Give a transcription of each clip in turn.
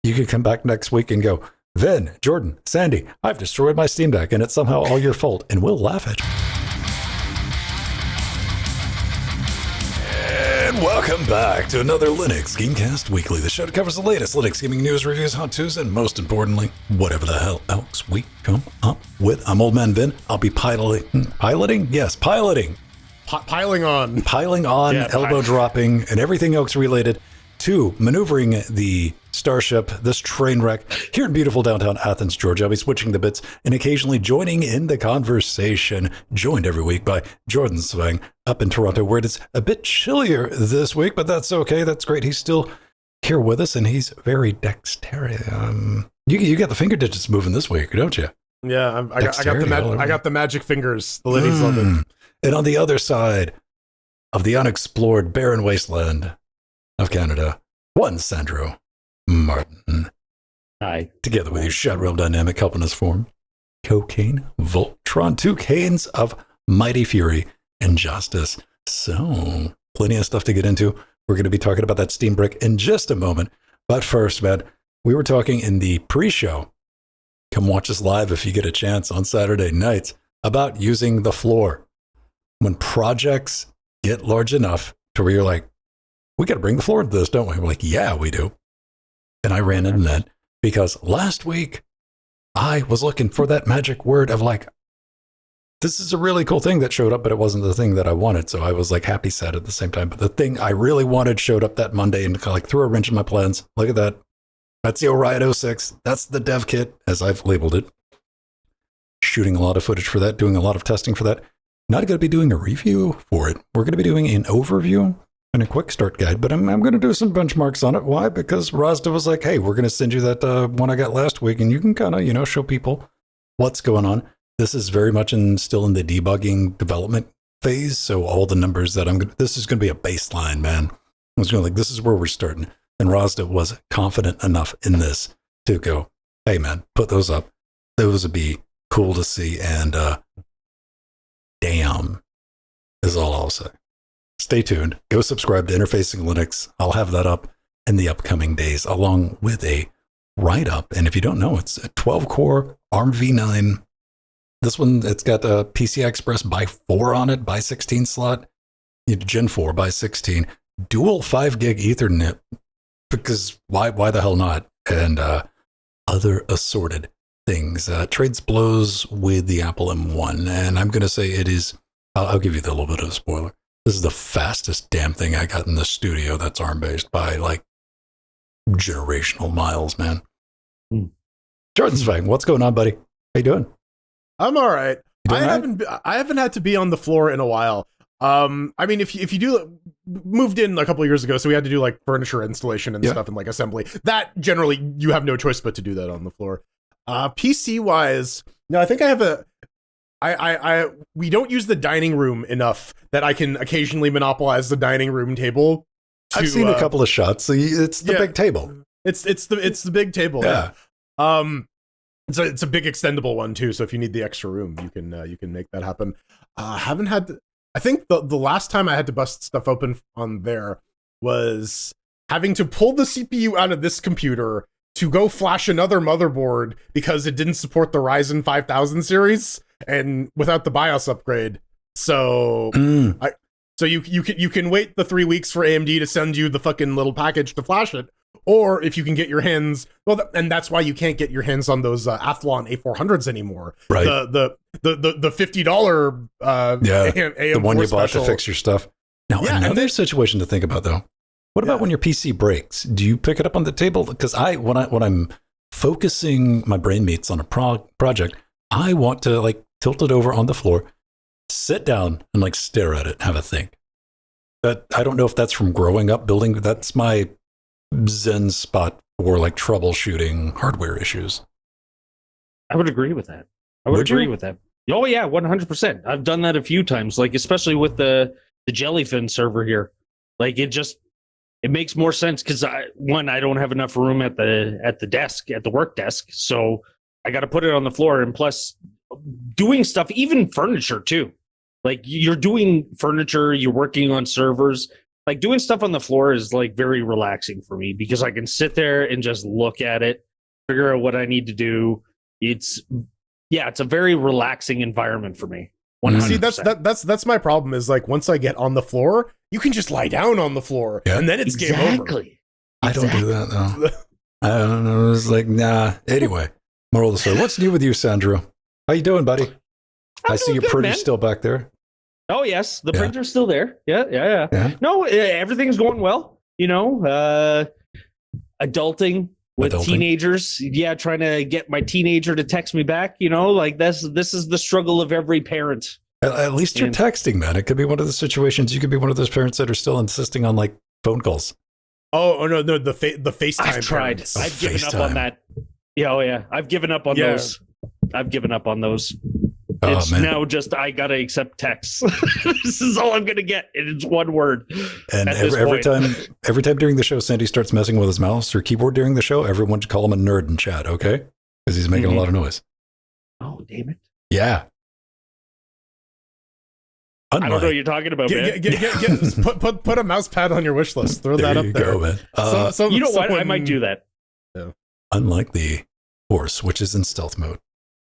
You could come back next week and go, Vin, Jordan, Sandy, I've destroyed my Steam Deck and it's somehow all your fault, and we'll laugh at you. And welcome back to another Linux Gamecast Weekly, the show that covers the latest Linux gaming news, reviews, how-tos, and most importantly, whatever the hell else we come up with. I'm Old Man Vin. I'll be piloting. Yes, piloting. Piling on, elbow dropping, and everything else related to maneuvering the Starship, this train wreck, here in beautiful downtown Athens, Georgia. I'll be switching the bits and occasionally joining in the conversation, joined every week by Jordan Swang up in Toronto, where it's a bit chillier this week, but that's okay. That's great. He's still here with us, and he's very dexterous. You got the finger digits moving this week, don't you? Yeah, I got the magic fingers. The ladies love it. And on the other side of the unexplored barren wasteland of Canada, one Sandro Martin. Hi. Together with you, Shadow Realm Dynamic, helping us form Cocaine Voltron, two canes of mighty fury and justice. So, plenty of stuff to get into. We're going to be talking about that Steam Brick in just a moment. But first, man, we were talking in the pre-show. Come watch us live if you get a chance on Saturday nights about using the floor. When projects get large enough to where you're like, we got to bring the floor into this, don't we? We're like, yeah, we do. And I ran into that because last week I was looking for that magic word of like, this is a really cool thing that showed up, but it wasn't the thing that I wanted. So I was like happy, sad at the same time. But the thing I really wanted showed up that Monday and kind of like threw a wrench in my plans. Look at that. That's the Orion 06. That's the dev kit, as I've labeled it. Shooting a lot of footage for that, doing a lot of testing for that. Not going to be doing a review for it. We're going to be doing an overview and a quick start guide, but I'm going to do some benchmarks on it. Why? Because Razda was like, hey, we're going to send you that one I got last week, and you can kind of, show people what's going on. This is very much still in the debugging development phase, so all the numbers that this is going to be a baseline, man. I was going to like, this is where we're starting. And Razda was confident enough in this to go, hey, man, put those up. Those would be cool to see, and damn is all I'll say. Stay tuned. Go subscribe to Interfacing Linux. I'll have that up in the upcoming days, along with a write-up. And if you don't know, it's a 12-core ARM v9. This one, it's got a PCI Express by 4 on it, by 16 slot, Gen 4 by 16, dual 5 gig Ethernet, because why the hell not? And other assorted things. Trades blows with the Apple M1. And I'm going to say it is, I'll give you a little bit of a spoiler. This is the fastest damn thing I got in the studio that's ARM-based by, like, generational miles, man. Jordan Svang, what's going on, buddy? How you doing? I'm all right. I haven't had to be on the floor in a while. I mean, if you do, moved in a couple of years ago, so we had to do, like, furniture installation and stuff and, like, assembly. That, generally, you have no choice but to do that on the floor. PC-wise, no, I think I have we don't use the dining room enough that I can occasionally monopolize the dining room table. I've seen a couple of shots. So it's the big table. It's the big table. Yeah. It's a big extendable one too. So if you need the extra room, you can make that happen. I think the last time I had to bust stuff open on there was having to pull the CPU out of this computer to go flash another motherboard because it didn't support the Ryzen 5000 series and without the BIOS upgrade. So you can wait the 3 weeks for AMD to send you the fucking little package to flash it, or if you can get your hands, and that's why you can't get your hands on those Athlon A400s anymore. Right. The $50 the one you bought to fix your stuff. Now another situation to think about though. What about when your PC breaks? Do you pick it up on the table? Because when I'm focusing my brain meats on a project, I want to like tilt it over on the floor, sit down and like stare at it, have a think. That I don't know if that's from growing up building. That's my zen spot for like troubleshooting hardware issues. I would agree with that. With that. Oh yeah, 100%. I've done that a few times, like especially with the Jellyfin server here. Like it makes more sense because I don't have enough room at the desk, at the work desk, so I got to put it on the floor. And plus, doing stuff, even furniture too. Like you're doing furniture, you're working on servers. like doing stuff on the floor is like very relaxing for me because I can sit there and just look at it, figure out what I need to do. It's a very relaxing environment for me. 100%. See, that's my problem is like once I get on the floor, you can just lie down on the floor and then it's game over. I don't do that though. I don't know. It's like, nah. Anyway, moral of the story. What's new with you, Sandro? How you doing, buddy? I see you're pretty still back there. Oh yes, the printer's still there. Yeah. No, everything's going well. You know, adulting with teenagers. Yeah, trying to get my teenager to text me back. You know, like this is the struggle of every parent. At least you're texting, man. It could be one of the situations. You could be one of those parents that are still insisting on like phone calls. Oh no, the FaceTime. I've tried. I've given up on that. Yeah. I've given up on those. I've given up on those. It's now just I gotta accept texts. This is all I'm gonna get. It's one word. And every time during the show, Sandy starts messing with his mouse or keyboard during the show, everyone should call him a nerd in chat, okay? Because he's making a lot of noise. Oh, damn it! Yeah. I don't know what you're talking about, man. Put a mouse pad on your wish list. Throw that up there. Go, man. You know what? I might do that. Yeah. Unlike the horse, which is in stealth mode.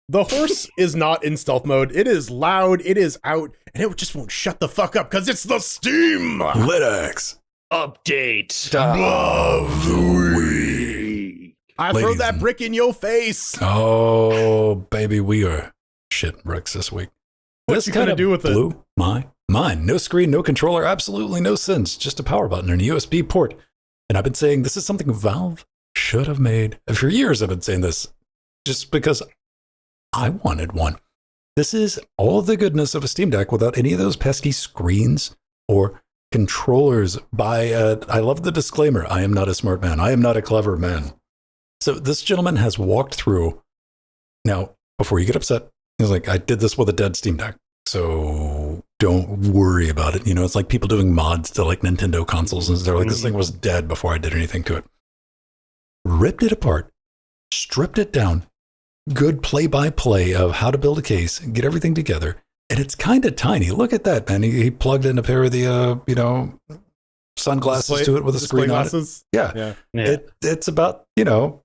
The horse is not in stealth mode. It is loud. It is out, and it just won't shut the fuck up because it's the Steam Linux update of the week. I throw that brick in your face. Oh, baby, we are shitting bricks this week. What's you gonna do with it? Blew my mind. No screen, no controller, absolutely no sense. Just a power button and a USB port. And I've been saying this is something Valve should have made. And for years, I've been saying this just because I wanted one. This is all the goodness of a Steam Deck without any of those pesky screens or controllers. I love the disclaimer. I am not a smart man. I am not a clever man. So this gentleman has walked through. Now, before you get upset, he's like, I did this with a dead Steam Deck. So don't worry about it. You know, it's like people doing mods to like Nintendo consoles. And they're like, this thing was dead before I did anything to it. Ripped it apart, stripped it down. Good play-by-play of how to build a case, get everything together, and it's kind of tiny. Look at that, man. He plugged in a pair of the, sunglasses to it with a screen on it. Yeah. It's about, the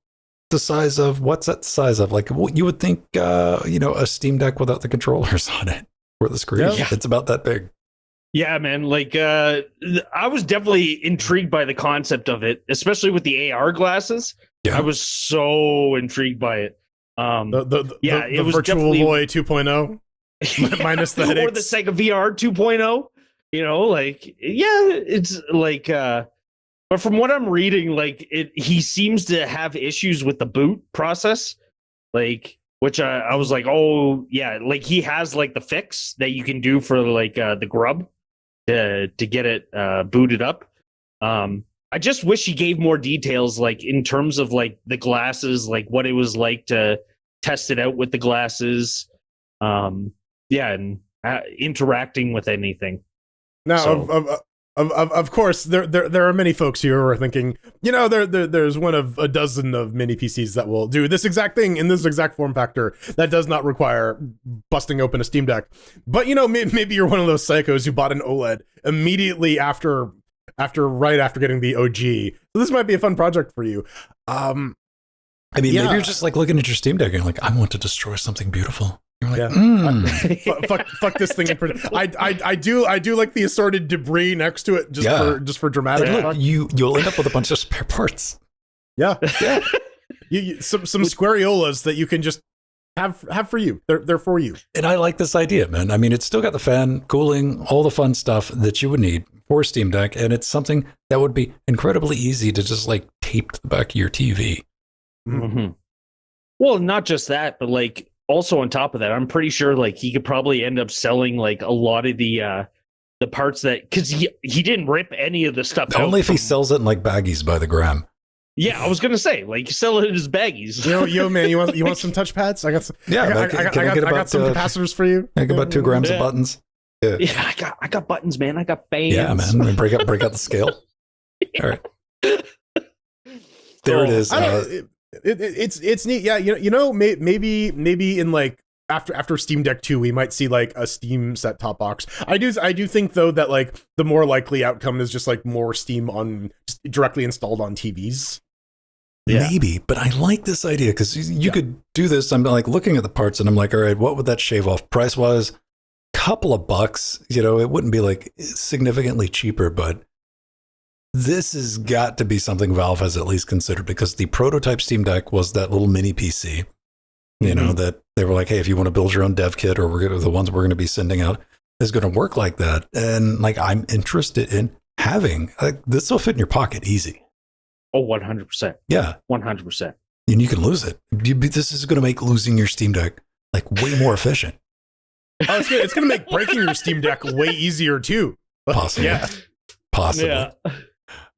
size of, what's that size of? Like, you would think, a Steam Deck without the controllers on it or the screen. Yeah. It's about that big. Yeah, man. Like, I was definitely intrigued by the concept of it, especially with the AR glasses. Yeah. I was so intrigued by it. It was Virtual Boy 2.0 minus the headaches. Or the Sega VR 2.0. It's like but from what I'm reading, like he seems to have issues with the boot process, like which I was like, oh yeah, like he has like the fix that you can do for like the grub to get it booted up. I just wish he gave more details, like in terms of like the glasses, like what it was like to test it out with the glasses, and interacting with anything. Now, of course, there are many folks here who are thinking, there's one of a dozen of mini PCs that will do this exact thing in this exact form factor that does not require busting open a Steam Deck. But maybe you're one of those psychos who bought an OLED immediately after getting the OG. So this might be a fun project for you. Maybe you're just like looking at your Steam Deck and you're like, I want to destroy something beautiful. You're like, fuck this thing. I do like the assorted debris next to it just for dramatic. Look, you'll end up with a bunch of spare parts. Yeah. Some Squareolas that you can just have for you. They're for you. And I like this idea, man. I mean, it's still got the fan, cooling, all the fun stuff that you would need for Steam Deck, and it's something that would be incredibly easy to just like tape to the back of your TV. Mm-hmm. Well, not just that, but like also on top of that, I'm pretty sure like he could probably end up selling like a lot of the parts that, because he didn't rip any of the stuff out. Only if he sells it in like baggies by the gram. Yeah, I was gonna say, like, sell it as baggies. Yo, man, you want some touchpads? I got some. Yeah, I got some capacitors for you. I got about 2 grams of buttons. Yeah, I got buttons, man. I got fans. Yeah, man. Break out the scale. Yeah. All right. There it is. It's neat. Yeah, maybe in like after Steam Deck 2, we might see like a Steam set-top box. I do think though that like the more likely outcome is just like more Steam on just directly installed on TVs. Yeah. Maybe, but I like this idea because you could do this. I'm like looking at the parts and I'm like, all right, what would that shave off price wise? Couple of bucks, it wouldn't be like significantly cheaper, but this has got to be something Valve has at least considered, because the prototype Steam Deck was that little mini PC, that they were like, hey, if you want to build your own dev kit, or the ones we're going to be sending out is going to work like that. And like, I'm interested in having this will fit in your pocket easy. Oh, 100%. Yeah. 100%. And you can lose it. This is going to make losing your Steam Deck like way more efficient. Oh, it's going to make breaking your Steam Deck way easier too. Possibly. Yeah. Possibly. Yeah.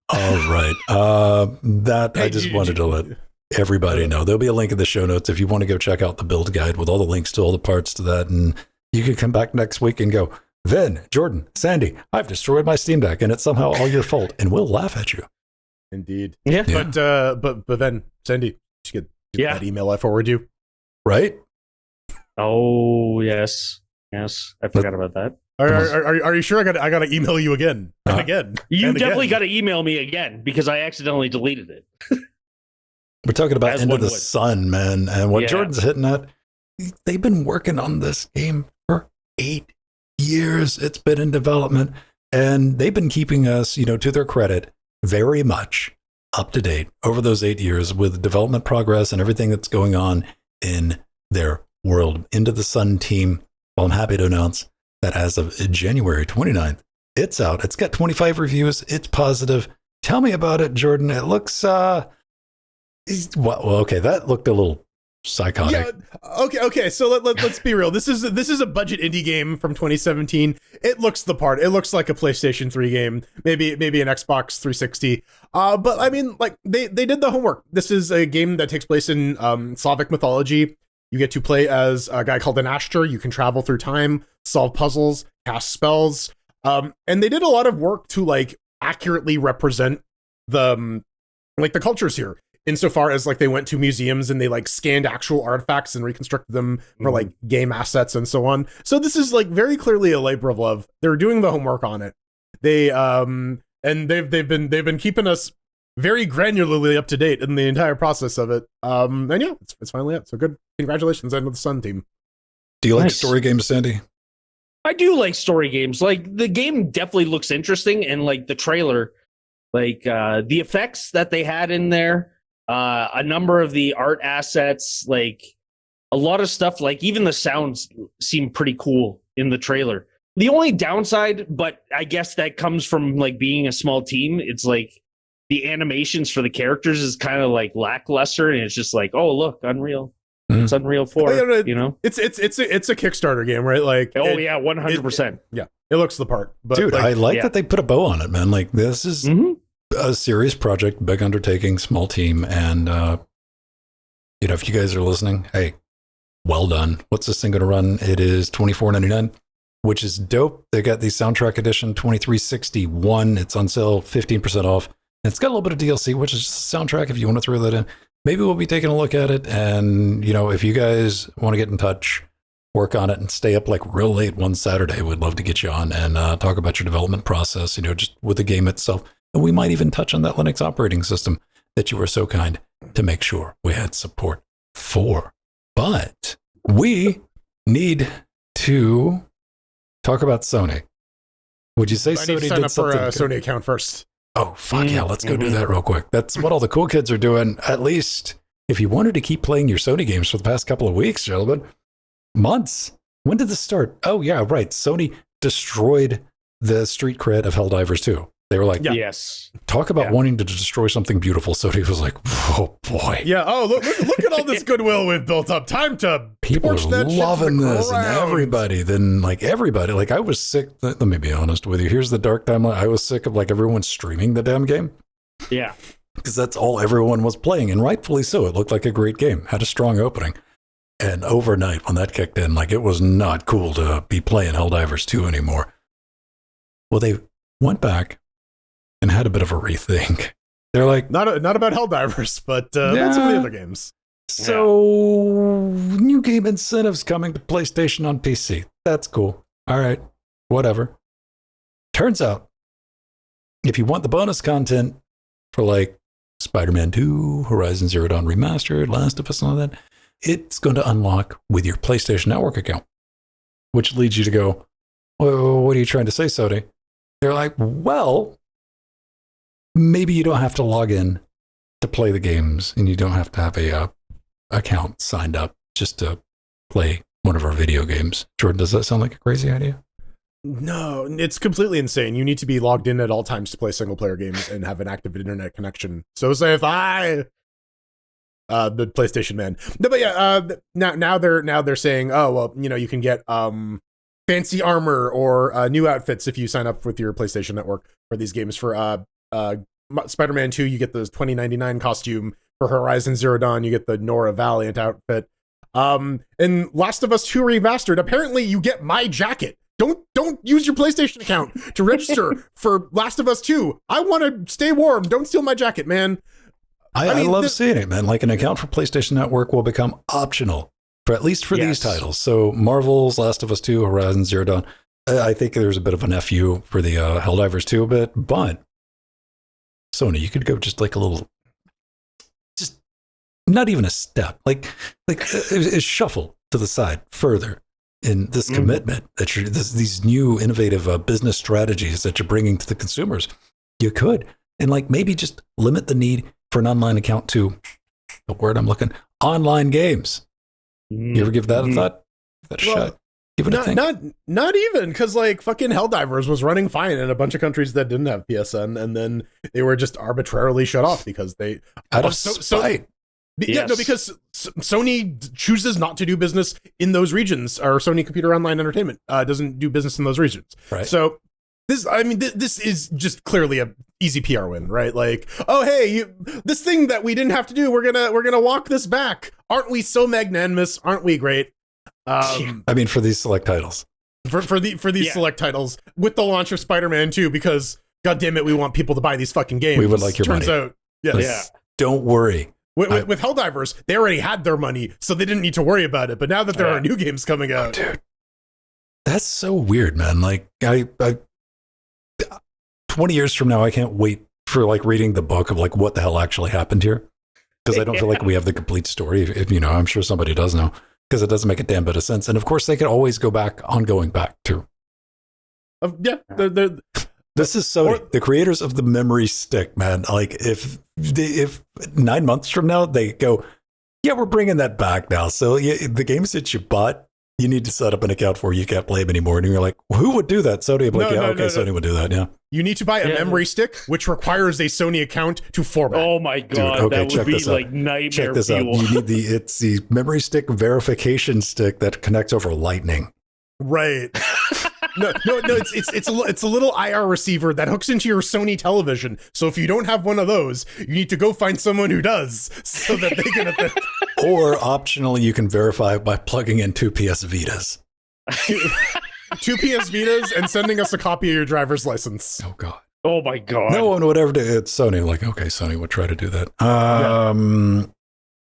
All right. I just wanted to let everybody know. There'll be a link in the show notes if you want to go check out the build guide with all the links to all the parts to that. And you can come back next week and go, Vin, Jordan, Sandy, I've destroyed my Steam Deck and it's somehow all your fault. And we'll laugh at you. Indeed. Yeah. But then, Sandy, you get that email I forward you. Right? Oh, yes. Yes. I forgot about that. Are you sure I got to email you again and again? You definitely got to email me again because I accidentally deleted it. We're talking about Into the Sun, man. And what Jordan's hitting at, they've been working on this game for 8 years. It's been in development, and they've been keeping us, to their credit, very much up to date over those 8 years with development progress and everything that's going on in their world. Into the Sun team, well, I'm happy to announce that as of January 29th, it's out. It's got 25 reviews. It's positive. Tell me about it, Jordan. It looks, okay, that looked a little psychotic. Yeah, okay. So let's be real. This is a budget indie game from 2017. It looks the part. It looks like a PlayStation 3 game, maybe an Xbox 360. But I mean, like they did the homework. This is a game that takes place in Slavic mythology. You get to play as a guy called an Ashtar. You can travel through time, solve puzzles, cast spells. And they did a lot of work to like accurately represent the cultures here, insofar as like they went to museums and they like scanned actual artifacts and reconstructed them for like game assets and so on. So this is like very clearly a labor of love. They're doing the homework on it. They've been keeping us very granularly up to date in the entire process of it. And yeah, it's finally out. So good. Congratulations, End of the Sun team. Do you like story games, Sandy? I do like story games. Like the game definitely looks interesting, and like the trailer, like the effects that they had in there, a number of the art assets, like a lot of stuff, like even the sounds seem pretty cool in the trailer. The only downside, but I guess that comes from like being a small team, it's like the animations for the characters is kind of like lackluster, and it's just like, oh look, Unreal. It's Unreal 4, It's a Kickstarter game, right? Like, 100%. Yeah, it looks the part. But dude, I like that they put a bow on it, man. Like, this is a serious project, big undertaking, small team, and if you guys are listening, hey, well done. What's this thing going to run? It is $24.99, which is dope. They got the soundtrack edition, $23.61. It's on sale, 15% off. And it's got a little bit of DLC, which is just a soundtrack if you want to throw that in. Maybe we'll be taking a look at it. And, if you guys want to get in touch, work on it and stay up like real late one Saturday, we'd love to get you on and talk about your development process, just with the game itself. And we might even touch on that Linux operating system that you were so kind to make sure we had support for. But we need to talk about Sony. Would you say Sony did something? I need to sign up for a Sony account first. Oh, fuck yeah, let's go do that real quick. That's what all the cool kids are doing. At least if you wanted to keep playing your Sony games for the past couple of weeks, gentlemen, months. When did this start? Oh, yeah, right. Sony destroyed the street cred of Helldivers 2. They were like, yes. Talk about wanting to destroy something beautiful. Sony was like, oh boy. Yeah. Oh, look at all this goodwill we've built up. Time to people torch that are loving this, ground. And everybody. Then everybody. Like I was sick. Let me be honest with you. Here's the dark timeline. I was sick of everyone streaming the damn game. Yeah. Because that's all everyone was playing, and rightfully so. It looked like a great game. Had a strong opening. And overnight, when that kicked in, it was not cool to be playing Helldivers 2 anymore. Well, they went back and had a bit of a rethink. They're like, not about Helldivers, but about some of the other games. So, new game incentives coming to PlayStation on PC. That's cool. All right, whatever. Turns out, if you want the bonus content for like Spider-Man 2, Horizon Zero Dawn Remastered, Last of Us, and all that, it's going to unlock with your PlayStation Network account, which leads you to go, well, what are you trying to say, Sony? They're like, well, maybe you don't have to log in to play the games, and you don't have to have a account signed up just to play one of our video games. Jordan, does that sound like a crazy idea? No, it's completely insane. You need to be logged in at all times to play single player games and have an active internet connection. So say if I the PlayStation man. No, but yeah, now they're saying, oh well, you know, you can get fancy armor or new outfits if you sign up with your PlayStation Network for these games. For Spider-Man 2, you get the $20.99 costume. For Horizon Zero Dawn, you get the Nora Valiant outfit. And Last of Us 2 Remastered, apparently you get my jacket. Don't use your PlayStation account to register for Last of Us 2. I want to stay warm. Don't steal my jacket, man. I love seeing it, man. Like, an account for PlayStation Network will become optional for at least for these titles. So Marvel's Last of Us 2, Horizon Zero Dawn. I think there's a bit of an FU for the Helldivers 2 bit, but Sony, you could go just like a little, just not even a step, like a shuffle to the side further in this commitment that you're these new innovative business strategies that you're bringing to the consumers. You could, and like maybe just limit the need for an online account to the word I'm looking, online games. You ever give that a thought? Give that a shot? Give it a think? Not even, because like fucking Helldivers was running fine in a bunch of countries that didn't have PSN, and then they were just arbitrarily shut off because they out of spite. Yeah, no, because Sony chooses not to do business in those regions, or Sony Computer Online Entertainment doesn't do business in those regions. Right. So this is just clearly a easy PR win, right? Like, oh hey, this thing that we didn't have to do, we're gonna walk this back. Aren't we so magnanimous? Aren't we great? I mean, for these select titles, for these select titles, with the launch of Spider-Man 2, because God damn it, we want people to buy these fucking games. We would like your money. Turns out, yes. Yeah. Don't worry. With Helldivers, they already had their money, so they didn't need to worry about it. But now that there are new games coming out, dude, that's so weird, man. Like, I 20 years from now, I can't wait for like reading the book of like what the hell actually happened here, because I don't feel like we have the complete story. If you know, I'm sure somebody does know, because it doesn't make a damn bit of sense. And of course, they can always go back on going back too. This is Sony, the creators of the memory stick, man. Like, if 9 months from now they go, yeah, we're bringing that back now. So the games that you bought, you need to set up an account for. You can't play them anymore. And you're like, who would do that? Sony would be like, Sony would do that. Yeah. You need to buy a memory stick, which requires a Sony account to format. Oh my God, that would be like nightmare check this fuel. Out. You need it's the memory stick verification stick that connects over Lightning. Right. No, it's a little IR receiver that hooks into your Sony television. So if you don't have one of those, you need to go find someone who does, so that they can. Or optionally, you can verify by plugging in 2 PS Vitas. 2 PS Vitas and sending us a copy of your driver's license. Oh God. Oh my God. No one would ever do it. It's Sony. Like, okay, Sony would try to do that.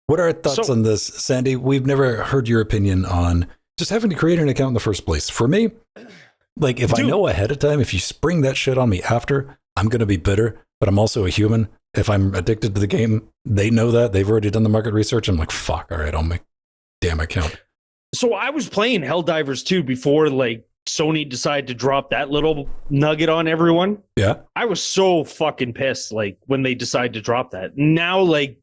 What are our thoughts on this, Sandy? We've never heard your opinion on just having to create an account in the first place. For me, like, if I know ahead of time, if you spring that shit on me after, I'm going to be bitter, but I'm also a human. If I'm addicted to the game, they know that. They've already done the market research. I'm like, fuck, all right, I'll make damn account. So I was playing Helldivers 2 before, like, Sony decided to drop that little nugget on everyone. Yeah. I was so fucking pissed, like, when they decided to drop that. Now, like,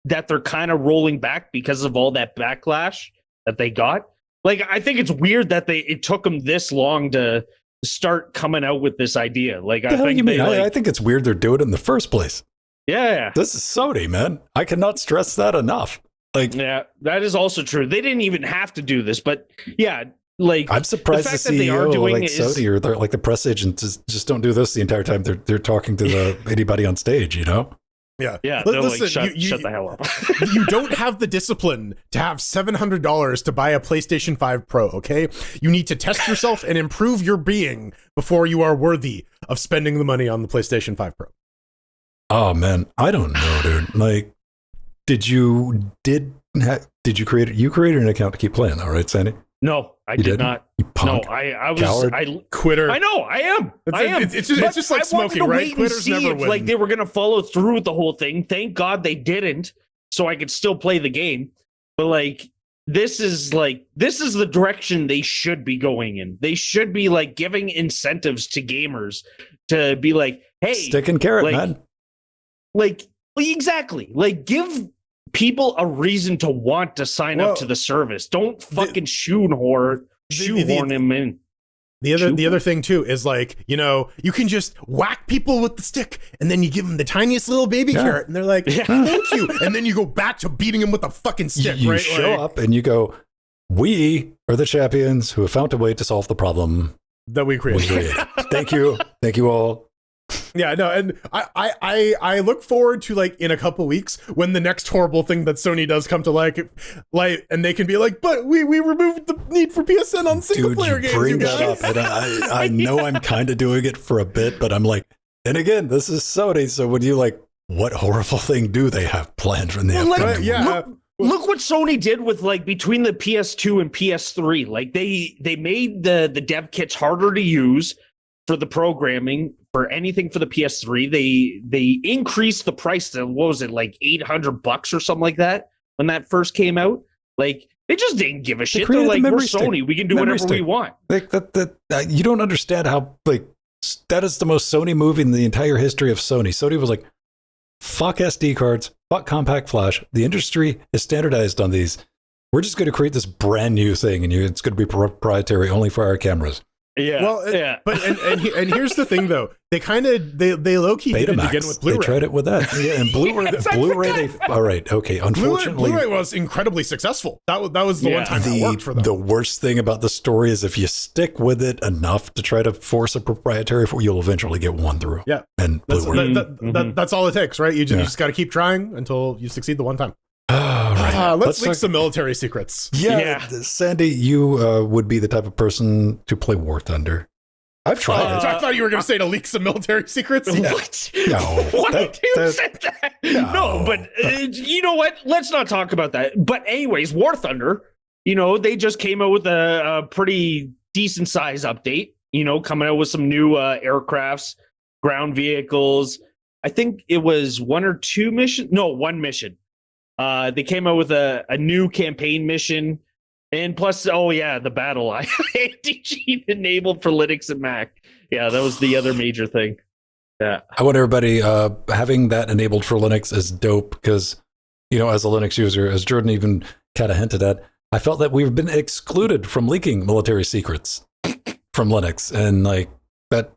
that they're kind of rolling back because of all that backlash that they got. Like, I think it's weird that it took them this long to start coming out with this idea. Like, I think I think it's weird they're doing it in the first place. Yeah. This is Sony, man. I cannot stress that enough. Like, yeah, that is also true. They didn't even have to do this, but yeah, like, I'm surprised the CEO like Sony or like the press agents just don't do this the entire time they're talking to anybody on stage, you know? Yeah. They're listen, like, shut the hell up. You don't have the discipline to have $700 to buy a PlayStation 5 Pro, okay? You need to test yourself and improve your being before you are worthy of spending the money on the PlayStation 5 Pro. Oh, man. I don't know, dude. Like, did did you create it? You created an account to keep playing, though, right, Sandy? No, I did not. You punk. No, I was Coward. Quitter. I know, I am. It's just like smoking, right? Quitters never win. Like they were gonna follow through with the whole thing. Thank God they didn't, so I could still play the game. But like this is the direction they should be going in. They should be like giving incentives to gamers to be like, hey, stick and carrot, man. Like exactly. Like give people a reason to want to sign up to the service. Don't fucking shoehorn him in. The other thing too is like, you can just whack people with the stick and then you give them the tiniest little baby carrot and they're like, thank you. And then you go back to beating them with a fucking stick, you right? show up and you go, we are the champions who have found a way to solve the problem that we created. Thank you. Thank you all. Yeah, no, and I look forward to like in a couple weeks when the next horrible thing that Sony does come to like, and they can be like, but we removed the need for PSN on single player games. Bring that up, and I know I'm kind of doing it for a bit, but I'm like, and again, this is Sony, so when you like, what horrible thing do they have planned from the Look what Sony did with like between the PS2 and PS3. Like they made the dev kits harder to use for the programming for anything for the PS3. They increased the price to, what was it, like $800 or something like that when that first came out. Like they just didn't give a shit. They're like, we're Sony, we can do whatever we want. Like that you don't understand how like that is the most Sony move in the entire history of Sony. Sony was like, fuck SD cards, fuck compact flash. The industry is standardized on these. We're just going to create this brand new thing, and it's going to be proprietary only for our cameras. Yeah. Well, but and here's the thing though, they low key did it again with Blu-ray. They tried it with that, and Blu-ray. All right, okay. Unfortunately, Blu-ray was incredibly successful. That was the one time that worked for them. The worst thing about the story is if you stick with it enough to try to force a proprietary, you'll eventually get one through. Yeah, and that's all it takes, right? You just got to keep trying until you succeed the one time. Let's leak some military secrets. Yeah. Sandy, you would be the type of person to play War Thunder. I've tried it. I thought you were going to say to leak some military secrets. Yeah. What? No. What? You said that? No, but you know what? Let's not talk about that. But anyways, War Thunder, they just came out with a pretty decent size update, coming out with some new aircrafts, ground vehicles. I think it was one mission. They came out with a new campaign mission, and plus, the battle ADG enabled for Linux and Mac. Yeah, that was the other major thing. Yeah, I want everybody having that enabled for Linux is dope because, as a Linux user, as Jordan even kind of hinted at, I felt that we've been excluded from leaking military secrets from Linux, and like that.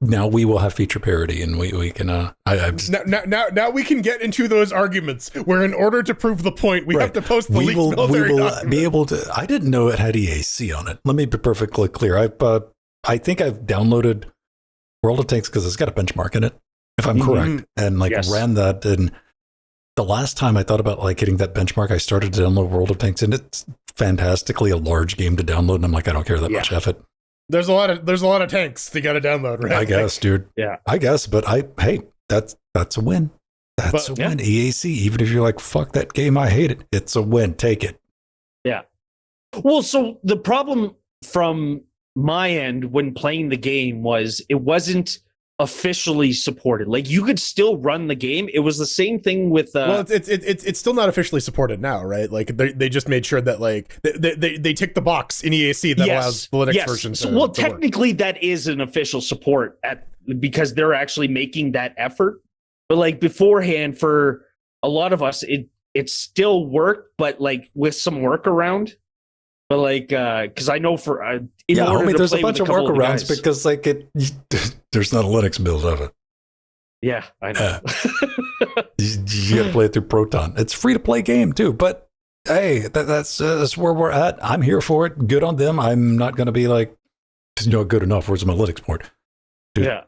Now we will have feature parity, and we can. Now we can get into those arguments where, in order to prove the point, we have to post the leaked military document. Be able to. I didn't know it had EAC on it. Let me be perfectly clear. I think I've downloaded World of Tanks because it's got a benchmark in it, if I'm correct, and ran that. And the last time I thought about like hitting that benchmark, I started to download World of Tanks, and it's fantastically a large game to download. And I'm like, I don't care that much. F it. There's a lot of tanks you got to download, right? I guess, dude. Yeah, I guess, but that's a win. That's a win. EAC, even if you're like, fuck that game, I hate it. It's a win. Take it. Yeah. Well, so the problem from my end when playing the game was it wasn't officially supported. Like you could still run the game. It was the same thing with well, it's still not officially supported now, right? Like they just made sure that like they tick the box in EAC that allows the Linux version to technically work. That is an official support because they're actually making that effort. But like beforehand, for a lot of us, it still worked, but like with some workaround. But like, because I know there's a bunch of workarounds because like there's not a Linux build of it. Yeah, I know. You got to play it through Proton. It's free to play game too, but hey, that's where we're at. I'm here for it. Good on them. I'm not going to be like, good enough. Where's my Linux port? Dude, yeah.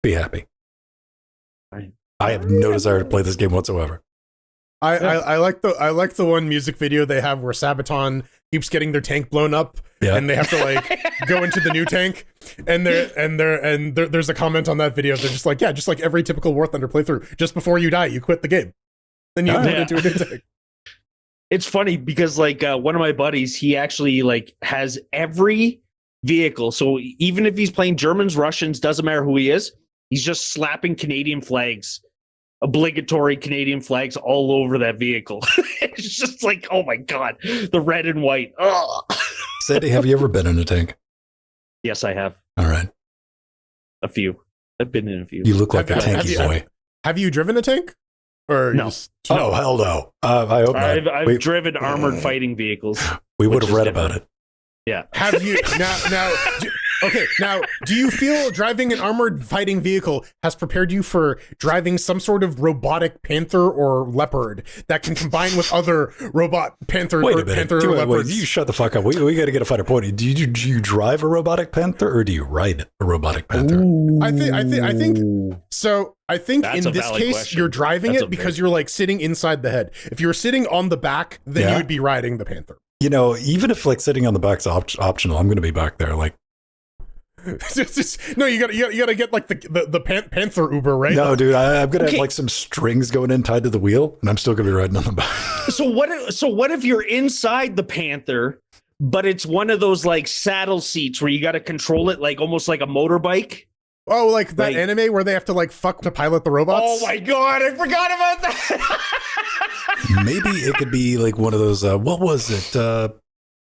Be happy. I have no desire to play this game whatsoever. I like the one music video they have where Sabaton keeps getting their tank blown up, and they have to like go into the new tank, and there's a comment on that video. They're just like, just like every typical War Thunder playthrough, just before you die, you quit the game, then you move into a new tank. It's funny because like one of my buddies, he actually like has every vehicle. So even if he's playing Germans, Russians, doesn't matter who he is, he's just slapping Canadian flags, obligatory Canadian flags all over that vehicle. It's just like, oh my God, the red and white. Ugh. Sandy, have you ever been in a tank? Yes, I have. All right. A few. I've been in a few. You look like a tanky boy. Have you driven a tank? Or no. Oh, hell no. I hope not. I've driven armored fighting vehicles. We would have read about it. Yeah. Have you now, do you feel driving an armored fighting vehicle has prepared you for driving some sort of robotic panther or leopard that can combine with other robot panther Wait a or minute. panther or leopards? Wait, you shut the fuck up. We got to get a fighter point. Do you drive a robotic panther or do you ride a robotic panther? Ooh. I think so. I think That's in this case, question. you're driving That's it because you're like sitting inside the head. If you're sitting on the back, then you would be riding the panther. You know, even if like sitting on the back's optional, I'm going to be back there. Like, no, you gotta get like the panther Uber, right? no, dude, I'm going to have like some strings going in tied to the wheel, and I'm still going to be riding on the back. So what if you're inside the panther, but it's one of those like saddle seats where you got to control it like almost like a motorbike? Oh, like that anime where they have to like fuck to pilot the robots? Oh my God, I forgot about that. Maybe it could be like one of those, what was it?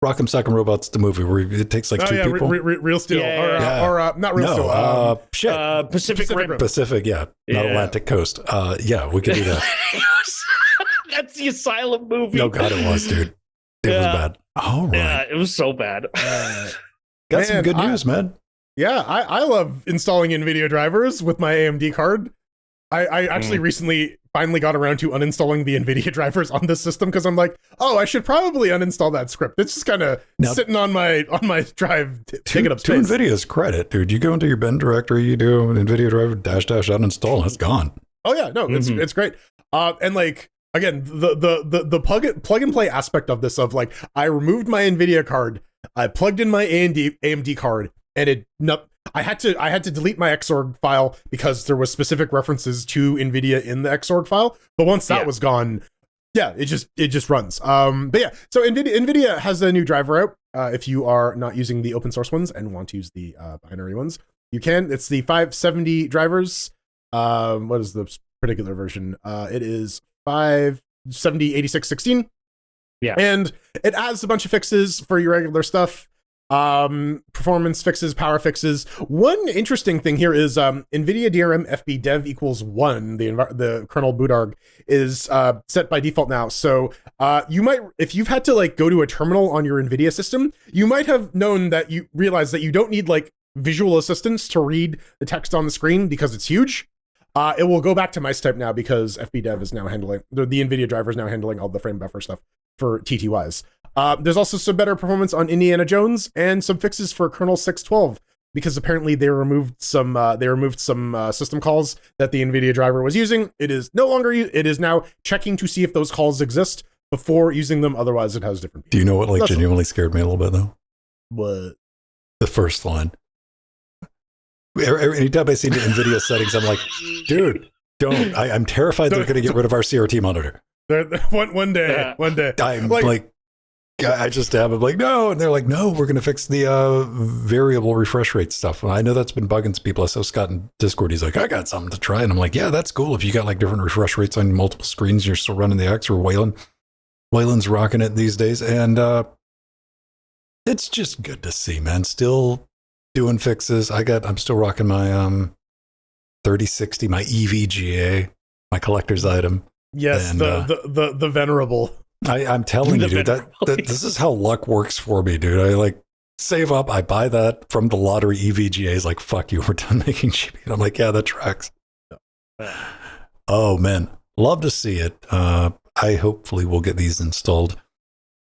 Rock'em Sock'em Robots, the movie where it takes like two people. Real Steel. Yeah. Or not Real Steel. Shit. Pacific Rim. Pacific, not Atlantic Coast. Yeah, we could do that. That's the Asylum movie. No, God, it was, dude. It was bad. All right. Yeah, it was so bad. Got some good news, man. Yeah, I love installing NVIDIA drivers with my AMD card. I actually recently finally got around to uninstalling the NVIDIA drivers on this system because I'm like, oh, I should probably uninstall that script. It's just kind of sitting on my drive, taking up space. To NVIDIA's credit, dude, you go into your bin directory, you do NVIDIA driver -- uninstall, it's gone. Oh yeah, no, it's great. And like again, the plug and play aspect of this, of like, I removed my NVIDIA card, I plugged in my AMD card, and I had to delete my Xorg file because there was specific references to NVIDIA in the Xorg file. But once that was gone, it just runs. But yeah, so NVIDIA has a new driver out. If you are not using the open source ones and want to use the binary ones, you can. It's the 570 drivers. What is the particular version? It is 570-8616. Yeah, and it adds a bunch of fixes for your regular stuff. Performance fixes, power fixes. One interesting thing here is NVIDIA DRM FB dev equals 1, the kernel bootarg is set by default now. So you might, if you've had to like go to a terminal on your NVIDIA system, you might have known that you realize that you don't need like visual assistance to read the text on the screen because it's huge. It will go back to mice type now because FB dev is now handling, the NVIDIA driver is now handling all the frame buffer stuff for TTYs. There's also some better performance on Indiana Jones and some fixes for kernel 612 because apparently they removed some system calls that the NVIDIA driver was using. It is no longer. It is now checking to see if those calls exist before using them. Otherwise, it has different. Do you know what like genuinely scared me a little bit though? What? The first line. Anytime I see the NVIDIA settings, I'm like, dude, don't. I'm terrified they're going to get rid of our CRT monitor. One day. I'm like I just have it like, no. And they're like, no, we're going to fix the variable refresh rate stuff. And I know that's been bugging some people. I saw Scott in Discord. He's like, I got something to try. And I'm like, yeah, that's cool. If you got like different refresh rates on multiple screens, you're still running the X or Wayland. Wayland's rocking it these days. And it's just good to see, man. Still doing fixes. I'm still rocking my 3060, my EVGA, my collector's item. Yes, and, the venerable. I'm telling you, dude, that this is how luck works for me, dude. I like save up, I buy that from the lottery. EVGA is like, fuck you, we're done making GPU. And I'm like, yeah, that tracks. Oh man, love to see it. I hopefully will get these installed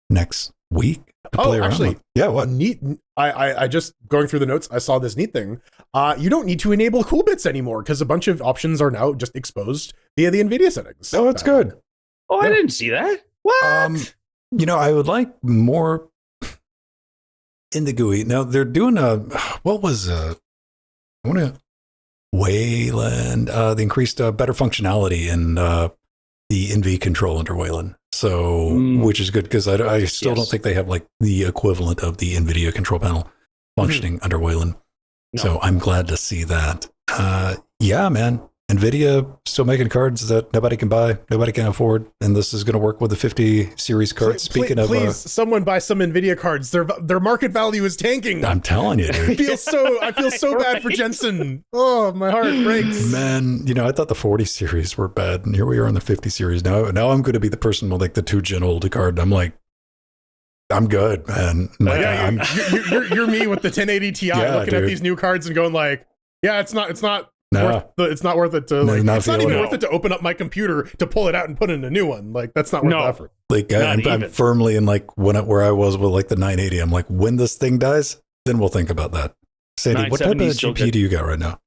next week to play around with. Yeah, what? Neat. I just going through the notes, I saw this neat thing. You don't need to enable cool bits anymore because a bunch of options are now just exposed via the NVIDIA settings. Oh, that's good. Oh, I didn't see that. What? You know, I would like more in the GUI. Now they're doing Wayland, the increased better functionality in the NV control under Wayland. So, which is good because I still don't think they have like the equivalent of the NVIDIA control panel functioning under Wayland. No. So I'm glad to see that. Yeah, man. NVIDIA still making cards that nobody can buy, nobody can afford, and this is going to work with the 50 series cards. Speaking of, please, someone buy some NVIDIA cards. Their market value is tanking. I'm telling you, dude. I feel so bad for Jensen. Oh, my heart breaks. Man, I thought the 40 series were bad, and here we are on the 50 series. Now I'm going to be the person with like the 2-gen old card. I'm like, I'm good, man. Like, you're me with the 1080 Ti, looking at these new cards and going like, yeah, it's not it's not worth it to like. It's not even worth it to open up my computer to pull it out and put in a new one. Like that's not worth the effort. Like I'm firmly in like where I was with like the 980. I'm like, when this thing dies, then we'll think about that. Sandy, what type of GPU do you got right now?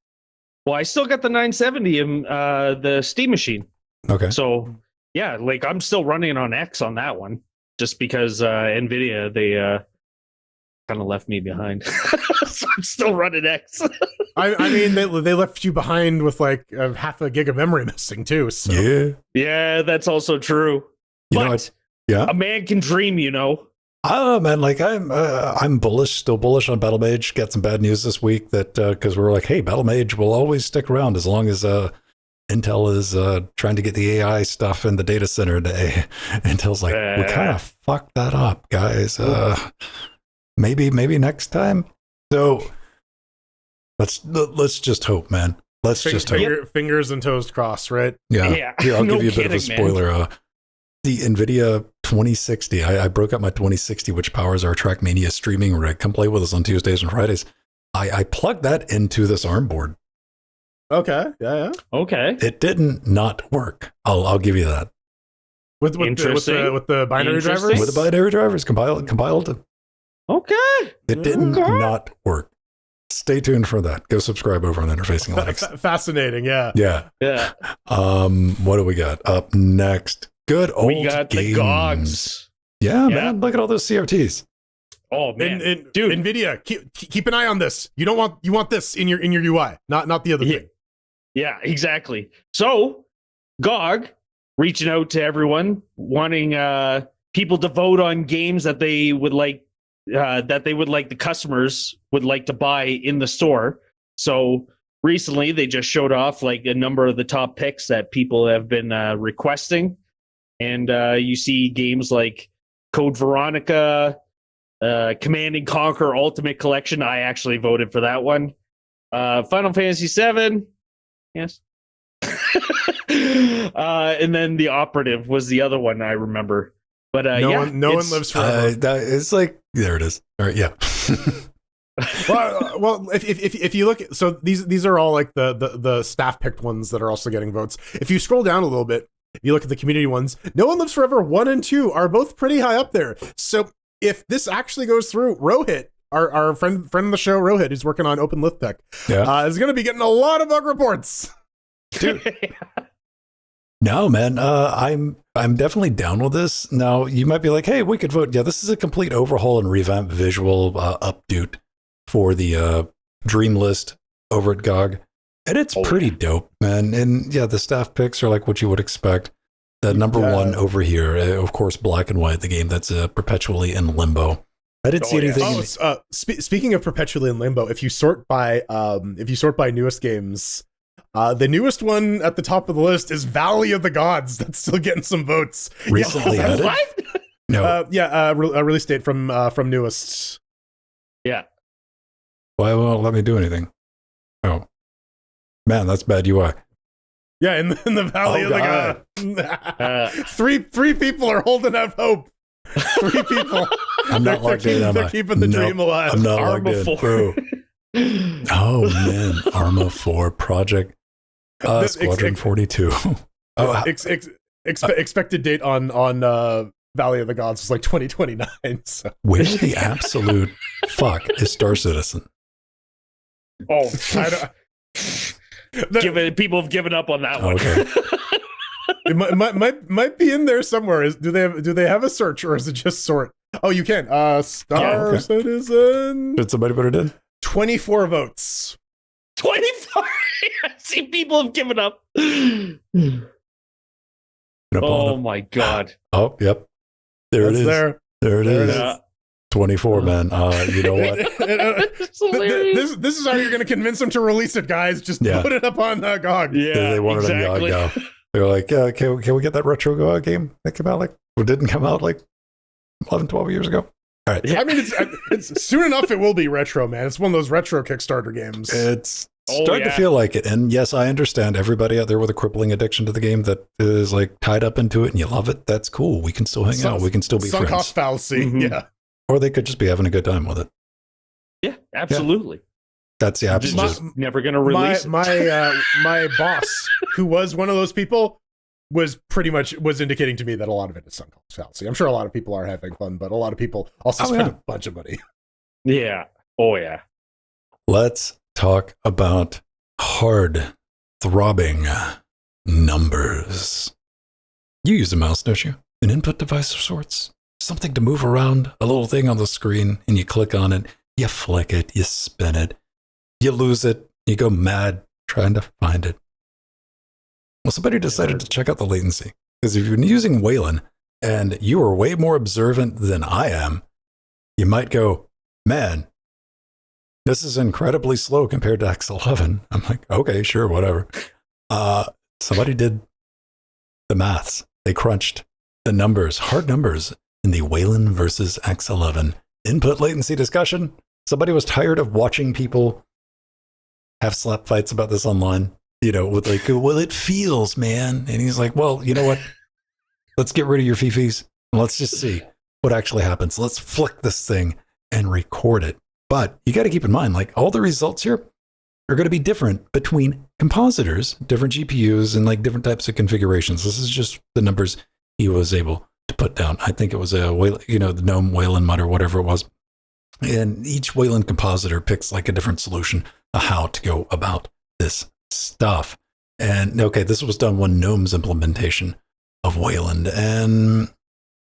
Well, I still got the 970 in the Steam machine. Okay. So yeah, like I'm still running on X on that one, just because Nvidia they kind of left me behind. So I'm still running X. I mean, they left you behind with like half a gig of memory missing too. So. Yeah, that's also true. But a man can dream, Oh man, like I'm still bullish on Battle Mage. Got some bad news this week that because we're like, hey, Battle Mage will always stick around as long as Intel is trying to get the AI stuff in the data center today. Intel's like, we kind of fucked that up, guys. Maybe next time. So let's just hope, man. Let's just hope. Fingers and toes crossed, right? Yeah. Here, I'll give you a bit of a spoiler. The Nvidia 2060, I broke up my 2060, which powers our Trackmania streaming rig. Come play with us on Tuesdays and Fridays. I plugged that into this ARM board. Okay. Yeah. Okay. It didn't not work. I'll give you that. With the binary drivers? With the binary drivers compiled. Okay. It didn't not work. Stay tuned for that. Go subscribe over on Interfacing Linux. Fascinating, yeah. Yeah. What do we got up next? Good old We got games. the GOGs. Yeah, man. Look at all those CRTs. Oh man, dude, Nvidia, keep an eye on this. You want this in your UI, not the other thing. Yeah, exactly. So GOG reaching out to everyone, wanting people to vote on games that they would like. The customers would like to buy in the store. So recently they just showed off like a number of the top picks that people have been requesting. And you see games like Code Veronica, Command & Conquer Ultimate Collection. I actually voted for that one. Final Fantasy VII. Yes. And then The Operative was the other one I remember. But no one lives forever. It's like there it is. All right, yeah. well, if you look, so these are all like the staff picked ones that are also getting votes. If you scroll down a little bit, if you look at the community ones, No One Lives Forever 1 and 2 are both pretty high up there. So if this actually goes through, Rohit, our friend of the show, Rohit, who's working on Open Lith Tech, is going to be getting a lot of bug reports. Dude. No, man, I'm definitely down with this. Now, you might be like, hey, we could vote. Yeah, this is a complete overhaul and revamp visual update for the Dreamlist over at GOG. And it's pretty dope, man. And yeah, the staff picks are like what you would expect. The number one over here, of course, Black and White, the game that's perpetually in limbo. I didn't see anything. Speaking of perpetually in limbo, if you sort by newest games, the newest one at the top of the list is Valley of the Gods. That's still getting some votes. Recently added? What? No. A release date from newest. Yeah. Why won't it let me do anything? Oh, man, that's bad UI. Yeah, in the Valley of the Gods. Three people are holding out hope. 3 people. I'm not logged in. They're keeping the dream alive. I'm not logged in. Bro. Oh man, Arma 4 Project Squadron 42. Expected date on Valley of the Gods was like 2029. So. Where the absolute fuck is Star Citizen? Oh, people have given up on that one. Okay. It might be in there somewhere. Do they have a search or is it just sort? Oh, you can. Star Citizen. Did somebody put it in? 24 votes. 24. I see people have given up. Oh my God. Oh, yep. There it is. There it is. Yeah. 24, man. You know what? It's hilarious. This is how you're going to convince them to release it, guys. Just put it up on GOG. Yeah, they wanted exactly. on GOG now. They're like, yeah, can we get that retro GOG game that came out didn't come out like 11, 12 years ago? All right. I mean, it's soon enough. It will be retro, man. It's one of those retro Kickstarter games. It's starting to feel like it. And yes, I understand everybody out there with a crippling addiction to the game that is like tied up into it and you love it. That's cool. We can still hang out. We can still be sunk friends. cost fallacy. Mm-hmm. Yeah. Or they could just be having a good time with it. Yeah, absolutely. That's the option. Just never going to release it. My boss, who was one of those people, was indicating to me that a lot of it is sunk cost fallacy. I'm sure a lot of people are having fun, but a lot of people also spend a bunch of money. Yeah. Oh, yeah. Let's talk about hard throbbing numbers. You use a mouse, don't you? An input device of sorts? Something to move around, a little thing on the screen, and you click on it, you flick it, you spin it, you lose it, you go mad trying to find it. Well, somebody decided to check out the latency. Because if you're using Wayland and you are way more observant than I am, you might go, man, this is incredibly slow compared to X11. I'm like, okay, sure, whatever. Somebody did the maths. They crunched the numbers, hard numbers, in the Wayland versus X11 input latency discussion. Somebody was tired of watching people have slap fights about this online, with like, well, it feels, man. And he's like, well, you know what? Let's get rid of your fifis and let's just see what actually happens. Let's flick this thing and record it. But you got to keep in mind, like all the results here are going to be different between compositors, different GPUs, and like different types of configurations. This is just the numbers he was able to put down. I think it was the GNOME Wayland MUD or whatever it was. And each Wayland compositor picks like a different solution of how to go about this stuff. And okay, this was done when GNOME's implementation of Wayland. And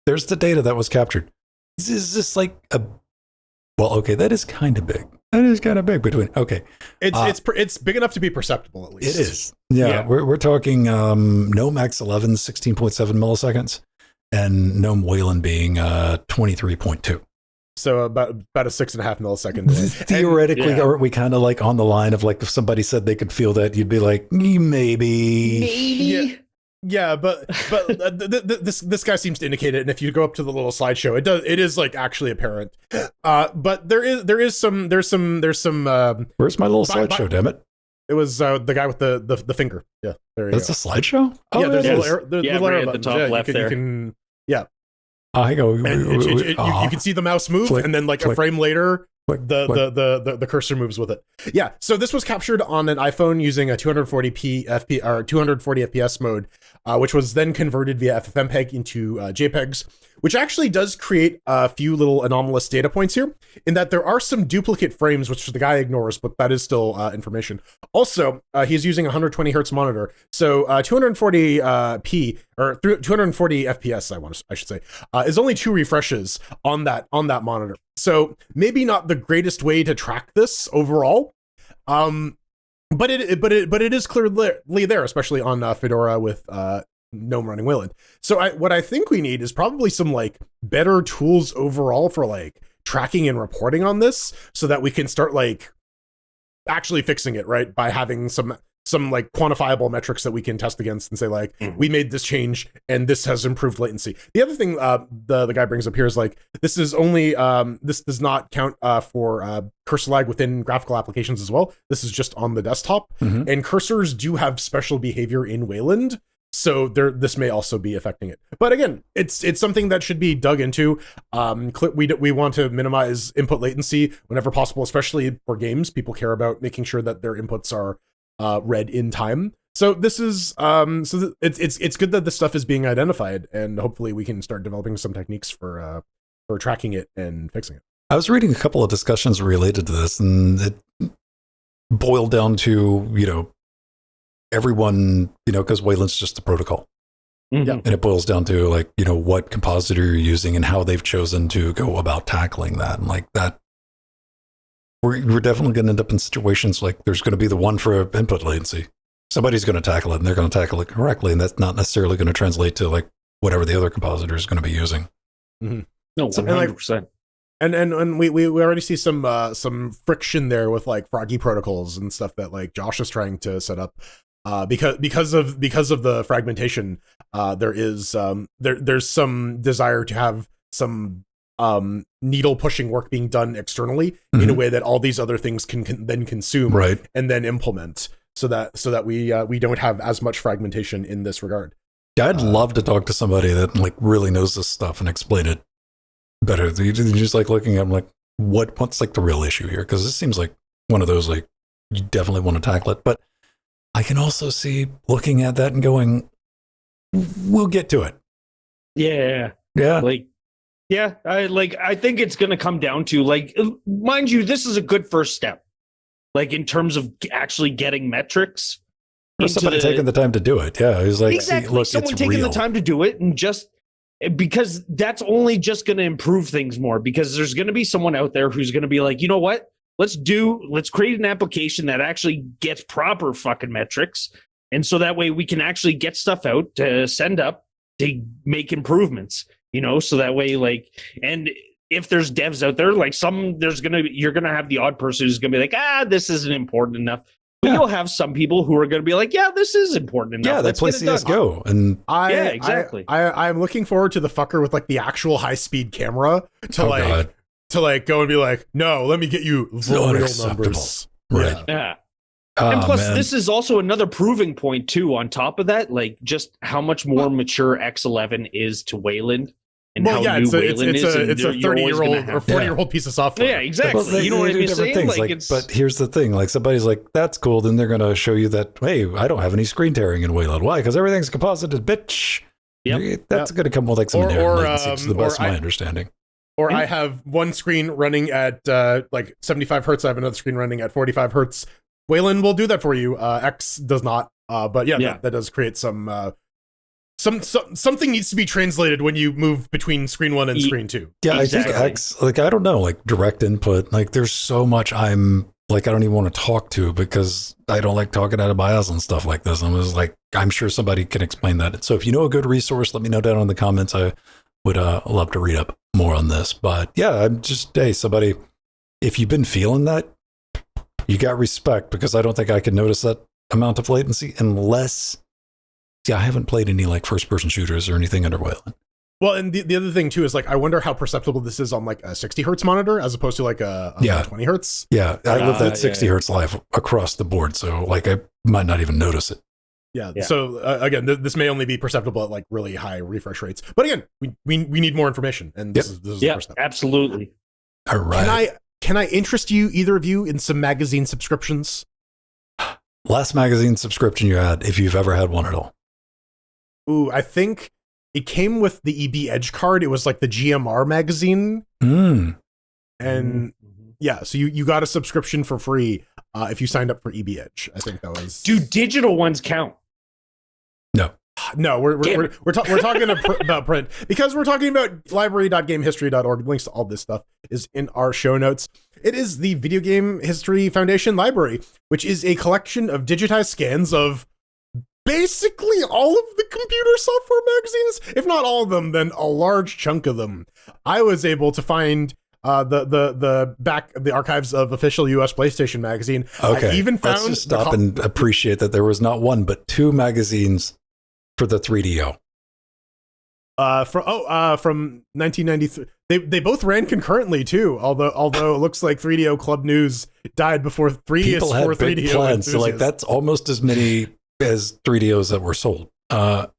there's the data that was captured. Is this like that is kind of big. That is kind of big between. Okay. It's big enough to be perceptible, at least. It is. Yeah. We're talking GNOME X11 16.7 milliseconds and GNOME Wayland being 23.2. So about a 6.5 millisecond delay. Theoretically, aren't we kind of like on the line of like if somebody said they could feel that, you'd be like, maybe. Yeah, but this guy seems to indicate it, and if you go up to the little slideshow, it is like actually apparent. But there's some. Where's my little slideshow? Damn it! It was the guy with the finger. Yeah, there you go. That's a slideshow. Oh, yeah, there's yes. little right arrow at the top left there. I go. You can see the mouse move, flick, and then like flick, a frame later, flick, the cursor moves with it. Yeah. So this was captured on an iPhone using a 240 FPS mode, which was then converted via FFmpeg into JPEGs, which actually does create a few little anomalous data points here, in that there are some duplicate frames, which the guy ignores, but that is still information. Also, he's using a 120 hertz monitor, so 240p or 240 FPS, I should say, is only 2 refreshes on that monitor. So maybe not the greatest way to track this overall, but it is clearly there, especially on Fedora with GNOME running Wayland. So what I think we need is probably some like better tools overall for like tracking and reporting on this, so that we can start like actually fixing it, right, by having some like quantifiable metrics that we can test against and say like, we made this change and this has improved latency. The other thing the guy brings up here is like, this is only this does not count for cursor lag within graphical applications as well. This is just on the desktop, and cursors do have special behavior in Wayland, so this may also be affecting it. But again, it's something that should be dug into. We want to minimize input latency whenever possible, especially for games. People care about making sure that their inputs are read in time. So this is it's good that this stuff is being identified, and hopefully we can start developing some techniques for tracking it and fixing it. I was reading a couple of discussions related to this, and it boiled down to everyone, because Wayland's just the protocol. Mm-hmm. And it boils down to like, what compositor you're using and how they've chosen to go about tackling that. And like that, we're definitely going to end up in situations like there's going to be the one for input latency. somebody's going to tackle it, and they're going to tackle it correctly, and that's not necessarily going to translate to like whatever the other compositor is going to be using. Mm-hmm. No, 100%. And we already see some friction there with like Froggy protocols and stuff that like Josh is trying to set up. Because of the fragmentation, there's some desire to have some needle pushing work being done externally in a way that all these other things can then consume and then implement, so that we don't have as much fragmentation in this regard. Yeah, I'd love to talk to somebody that like really knows this stuff and explain it better. You're just like looking at them like, what's like the real issue here? Because this seems like one of those like you definitely want to tackle it, but I can also see looking at that and going, we'll get to it. Yeah. I think it's going to come down to like, mind you, this is a good first step. Like in terms of actually getting metrics. Or somebody taking the time to do it. Yeah. He's like, exactly. See, look, someone it's taking real. the time to do it, and just because that's only just going to improve things more, because there's going to be someone out there who's going to be like, you know what? Let's create an application that actually gets proper fucking metrics. And so that way we can actually get stuff out to send up to make improvements, so that way, like, and if there's devs out there, like you're going to have the odd person who's going to be like, this isn't important enough. But you'll have some people who are going to be like, yeah, this is important enough. Yeah, they play CSGO. And exactly. I'm looking forward to the fucker with like the actual high speed camera to go and be like, no, let me get you the real numbers. Right. Yeah. And plus, this is also another proving point too. On top of that, like just how much more mature X11 is to Wayland, and how new Wayland is. It's a 30-year-old or 40-year-old piece of software. Yeah, exactly. Well, you know what I mean? Things. Like, but here's the thing: like somebody's like, "That's cool." Then they're going to show you that, hey, I don't have any screen tearing in Wayland. Why? Because everything's composited, bitch. Yep. That's going to come with like some latency, to the best of my understanding. Or I have one screen running at like 75 hertz. I have another screen running at 45 hertz. Wayland will do that for you. X does not. But that does create some something needs to be translated when you move between screen 1 and screen 2. Yeah, exactly. I think X, like, I don't know, like direct input. Like there's so much I'm like, I don't even want to talk to because I don't like talking out of my ass and stuff like this. I'm just like, I'm sure somebody can explain that. So if you know a good resource, let me know down in the comments. I would love to read up more on this. But yeah, I'm just, hey, somebody, if you've been feeling that, you got respect, because I don't think I can notice that amount of latency unless, I haven't played any like first person shooters or anything under Wayland. Well, and the other thing too is like, I wonder how perceptible this is on like a 60 hertz monitor as opposed to like a 20 hertz. Yeah, I live that 60 hertz live across the board, so like I might not even notice it. Yeah. So again, this may only be perceptible at like really high refresh rates, but again, we need more information, and this is the first step. Absolutely. All right. Can I interest you, either of you, in some magazine subscriptions? Last magazine subscription you had, if you've ever had one at all? Ooh, I think it came with the EB Edge card. It was like the GMR magazine. And so you got a subscription for free if you signed up for EB Edge. I think that was. Do digital ones count? No, we're talking about print, because we're talking about library.gamehistory.org. Links to all this stuff is in our show notes. It is the Video Game History Foundation Library, which is a collection of digitized scans of basically all of the computer software magazines. If not all of them, then a large chunk of them. I was able to find the archives of official US PlayStation magazine. Okay, I even found. Let's just stop and appreciate that there was not one but two magazines for the 3DO. From 1993. They both ran concurrently too. Although it looks like 3DO Club News died before 3DS. People had big 3DO plans, so like that's almost as many as 3DOs that were sold. But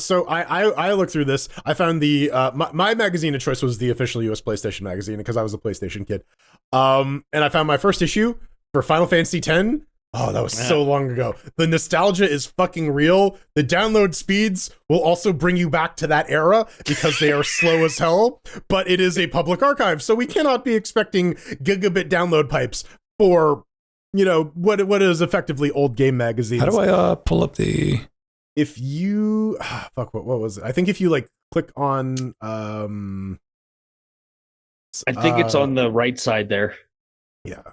so I looked through this. I found the my magazine of choice was the official US PlayStation magazine, because I was a PlayStation kid. And I found my first issue for Final Fantasy X. Oh, that was so long ago. The nostalgia is fucking real. The download speeds will also bring you back to that era, because they are slow as hell, but it is a public archive, so we cannot be expecting gigabit download pipes for, what is effectively old game magazines. How do I pull up the... If you... what was it? I think if you, like, click on... I think it's on the right side there. Yeah.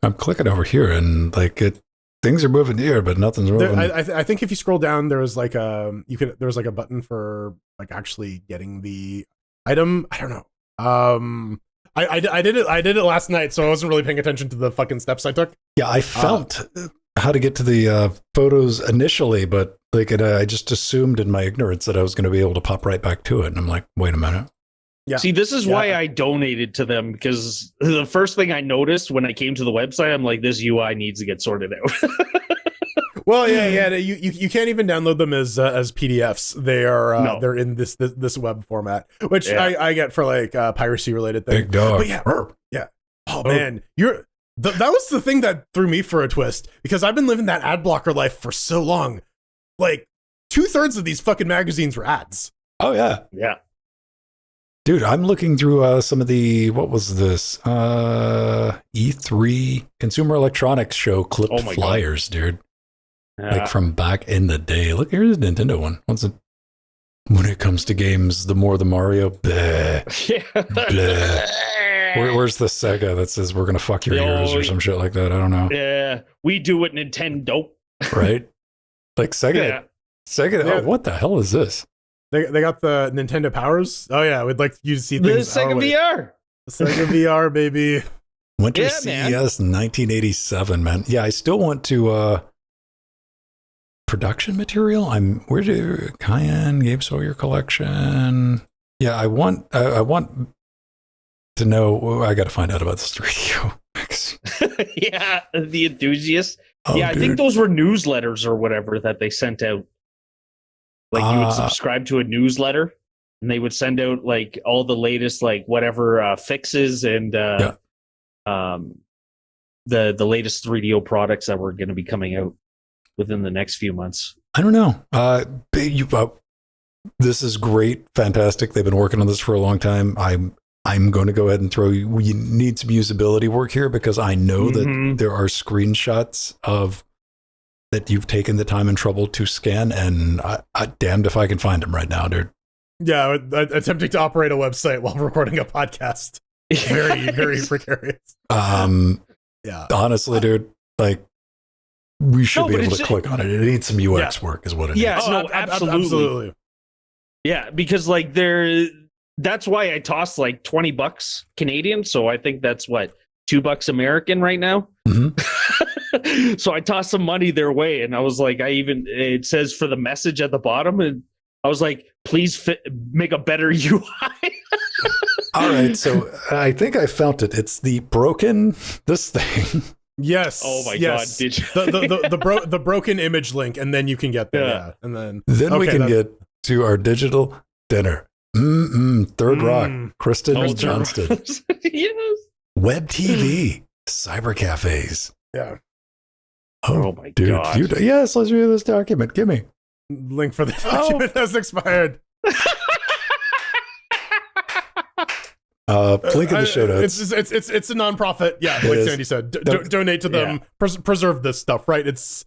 I'm clicking over here, and, like, things are moving here, but nothing's moving. I think if you scroll down, there was like a button for like actually getting the item. I don't know. I did it last night, so I wasn't really paying attention to the fucking steps I took. Yeah, I felt how to get to the photos initially, but like I just assumed in my ignorance that I was going to be able to pop right back to it, and I'm like, wait a minute. Yeah. See, this is why I donated to them, because the first thing I noticed when I came to the website, I'm like, this UI needs to get sorted out. Well, yeah. You can't even download them as PDFs. They are they're in this web format, which I get for like piracy related things. Big dog. But yeah. Oh man, that was the thing that threw me for a twist, because I've been living that ad blocker life for so long. Like 2/3 of these fucking magazines were ads. Oh yeah. Yeah. Dude, I'm looking through some of the, what was this? E3 Consumer Electronics Show clipped flyers, dude. Like from back in the day. Look, here's a Nintendo one. When it comes to games, the more the Mario, bleh, bleh. Where's the Sega that says we're going to fuck your ears or some shit like that? I don't know. Yeah, we do it, Nintendo. Right? Like Sega, oh, what the hell is this? They got the Nintendo Powers. Oh yeah, we'd like you to see things. The Sega VR. The Sega VR, baby. Winter CES 1987, man. Yeah, I still want to production material. Where do Cayenne, Gabe Sawyer collection? Yeah, I want to know. I got to find out about this 3DO. Yeah, the enthusiast. Oh, yeah, I think those were newsletters or whatever that they sent out. Like you would subscribe to a newsletter, and they would send out like all the latest like whatever fixes and the latest 3DO products that were going to be coming out within the next few months. I don't know. This is great, fantastic. They've been working on this for a long time. I'm going to go ahead and we need some usability work here, because I know that there are screenshots of that you've taken the time and trouble to scan, and I damned if I can find them right now, dude. Yeah, attempting to operate a website while recording a podcast. Very, very precarious. Yeah. Honestly, dude, like we should be able to click on it. It needs some UX work, is what it needs. Oh, absolutely. Yeah, because like that's why I tossed like $20 Canadian. So I think that's what, $2 American right now. Mm-hmm. So I tossed some money their way, and I was like, it says for the message at the bottom, and I was like, please make a better UI. All right, so I think I found it. It's the this thing. Yes. Oh my god! Did you? the broken image link, and then you can get there. Yeah, and then we can get to our digital dinner. Third Rock, Kristen Johnston. Yes. Web TV, cyber cafes. Yeah. Oh my god! Yes, let's read this document. Give me link for the document that's expired. Link in the show notes. It's a nonprofit. Yeah, like Sandy said, donate to them. Preserve this stuff, right? It's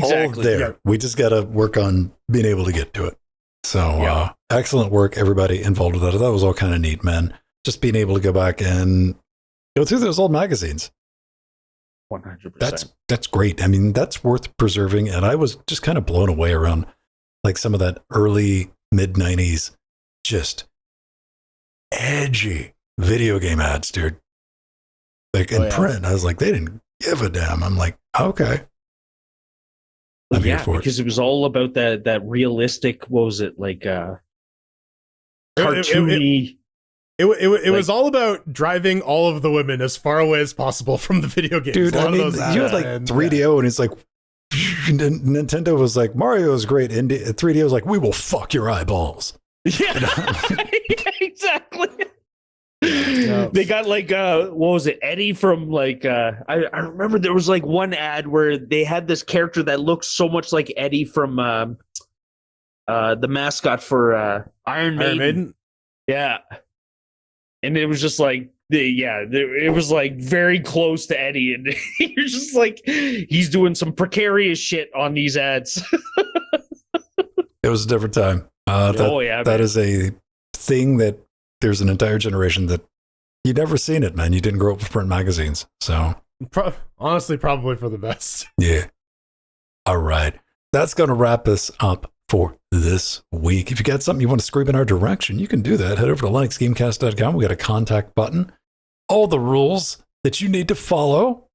all there. Yeah. We just got to work on being able to get to it. So excellent work, everybody involved with that. That was all kind of neat, man. Just being able to go back and go through those old magazines. 100%. That's great. I mean, that's worth preserving. And I was just kind of blown away around like some of that early mid-90s, just edgy video game ads, dude. Like in print, I was like, they didn't give a damn. I'm like, okay. I'm here for because it was all about that realistic. What was it like? Cartoony. It was all about driving all of the women as far away as possible from the video games. Dude, I mean, you had like 3DO, and it's like Nintendo was like, Mario is great, and 3DO was like, we will fuck your eyeballs. Yeah, exactly. Yeah. They got like what was it, Eddie from like I remember there was like one ad where they had this character that looked so much like Eddie from the mascot for Iron Maiden. Yeah, and it was just like it was like very close to Eddie, and you're just like, he's doing some precarious shit on these ads. It was a different time. That is a thing that there's an entire generation that you'd never seen it, man. You didn't grow up with print magazines. So Honestly, probably for the best. Yeah. All right. That's going to wrap us up for this week. If you got something you want to scream in our direction, you can do that. Head over to linuxgamecast.com. We got a contact button. All the rules that you need to follow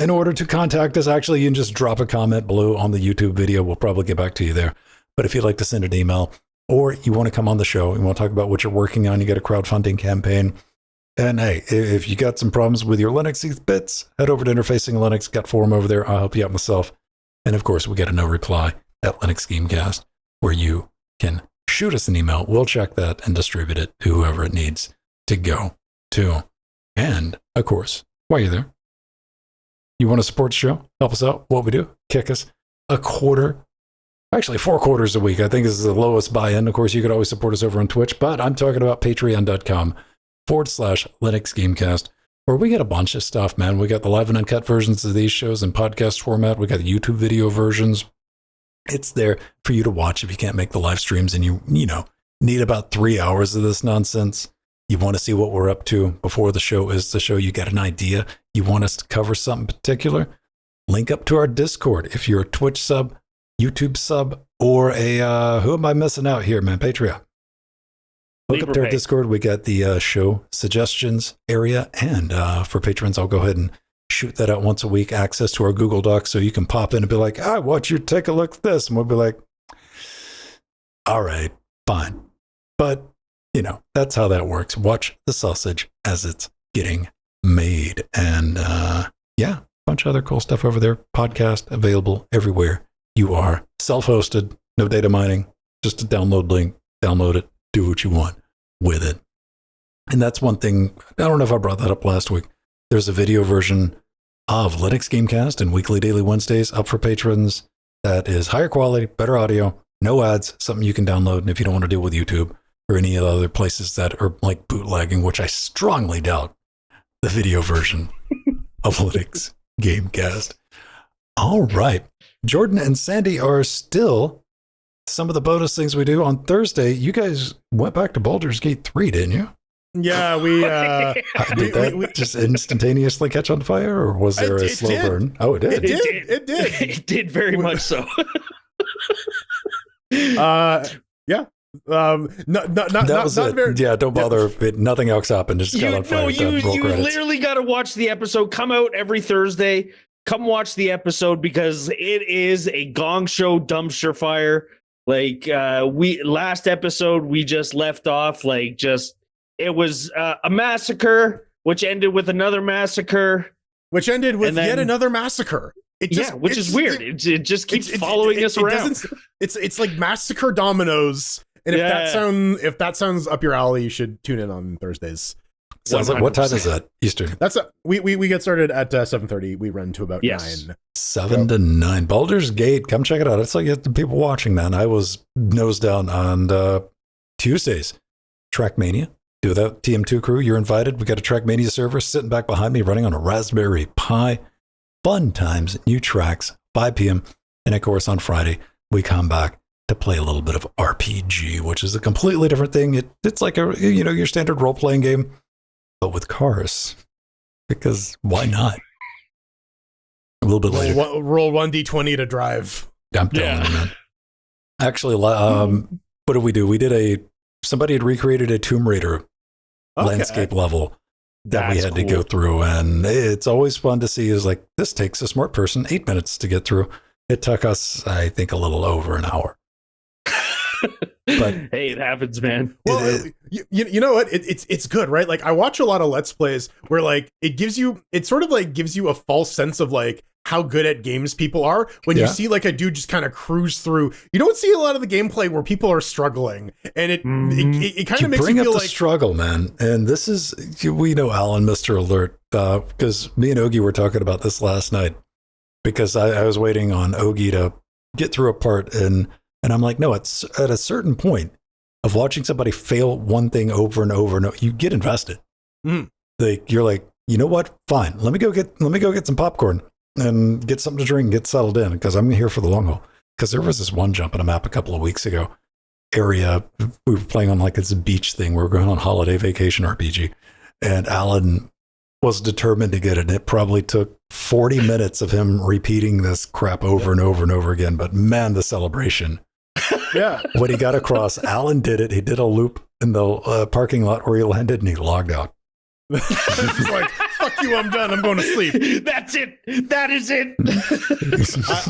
in order to contact us. Actually, you can just drop a comment below on the YouTube video. We'll probably get back to you there. But if you'd like to send an email or you want to come on the show, you want to talk about what you're working on, you got a crowdfunding campaign. And hey, if you got some problems with your Linux bits, head over to Interfacing Linux. Got forum over there. I'll help you out myself. And of course, we get a no reply at Linux Gamecast, where you can shoot us an email. We'll check that and distribute it to whoever it needs to go to. And of course, while you're there, you want to support the show, help us out, what we do, kick us a quarter, actually 4 quarters a week. I think this is the lowest buy-in. Of course, you could always support us over on Twitch, but I'm talking about patreon.com/Linux Gamecast, where we get a bunch of stuff, man. We got the live and uncut versions of these shows in podcast format. We got the YouTube video versions. It's there for you to watch if you can't make the live streams and you need about 3 hours of this nonsense. You want to see what we're up to before the show is the show. You got an idea. You want us to cover something particular? Link up to our Discord. If you're a Twitch sub, YouTube sub, or a, who am I missing out here, man? Patreon. Hook up to our Discord. We got the show suggestions area. And for patrons, I'll go ahead and shoot that out once a week. Access to our Google Docs so you can pop in and be like, I want you to take a look at this. And we'll be like, all right, fine. But, that's how that works. Watch the sausage as it's getting made. And yeah, a bunch of other cool stuff over there. Podcast available everywhere you are. Self-hosted, no data mining. Just a download link. Download it. Do what you want with it. And that's one thing. I don't know if I brought that up last week. There's a video version of Linux Gamecast and Weekly Daily Wednesdays up for patrons that is higher quality, better audio, no ads, something you can download. And if you don't want to deal with YouTube or any other places that are like bootlegging, which I strongly doubt, the video version of Linux Gamecast. All right. Jordan and Sandy are still some of the bonus things we do on Thursday. You guys went back to Baldur's Gate 3, didn't you? Yeah, we did that just instantaneously catch on fire, or was there a slow burn? Oh, it did. It did. It did very much so. Yeah. Not very. Yeah, don't bother. Nothing else happened. Just got on fire. You literally got to watch the episode. Come out every Thursday. Come watch the episode because it is a gong show dumpster fire. Like last episode, we just left off it was a massacre, which ended with another massacre, which ended with yet another massacre. Which is weird. It just keeps following us around. It's like massacre dominoes. And if that sounds up your alley, you should tune in on Thursdays. Sounds like, what time is that? Eastern. We get started at 7:30. We run to about 9. 7 to 9. Baldur's Gate. Come check it out. It's like the people watching, man. I was nose down on Tuesdays. Trackmania. Do that. TM2 crew, you're invited. We got a Trackmania server sitting back behind me running on a Raspberry Pi. Fun times, new tracks, 5 p.m. And of course, on Friday, we come back to play a little bit of RPG, which is a completely different thing. It's like your standard role-playing game, but with cars. Because why not? A little bit later. Roll 1d20 to drive. I'm telling you, man. Actually, what did we do? We did somebody had recreated a Tomb Raider landscape level that we had to go through. And it's always fun to see is like, this takes a smart person 8 minutes to get through. It took us, I think, a little over an hour. But hey, it happens, man. Well, you know what? It's good, right? Like I watch a lot of Let's Plays where like it sort of like gives you a false sense of like how good at games people are when you see like a dude just kind of cruise through. You don't see a lot of the gameplay where people are struggling, and it kind of makes you feel like struggle, man. And this is, we know Alan, Mr. Alert, because me and Ogie were talking about this last night because I was waiting on Ogie to get through a part and I'm like, no, it's at a certain point of watching somebody fail one thing over and over and over, you get invested. Like you're like, you know what? Fine. Let me go get some popcorn and get something to drink and get settled in because I'm here for the long haul. Because there was this one jump in a map a couple of weeks ago area. We were playing on like this beach thing. We were going on holiday vacation RPG. And Alan was determined to get it. It probably took 40 minutes of him repeating this crap over and over and over again. But man, the celebration. Yeah. When he got across, Alan did it. He did a loop in the parking lot where he landed and he logged out. He's like, fuck you, I'm done. I'm going to sleep. That's it. That is it.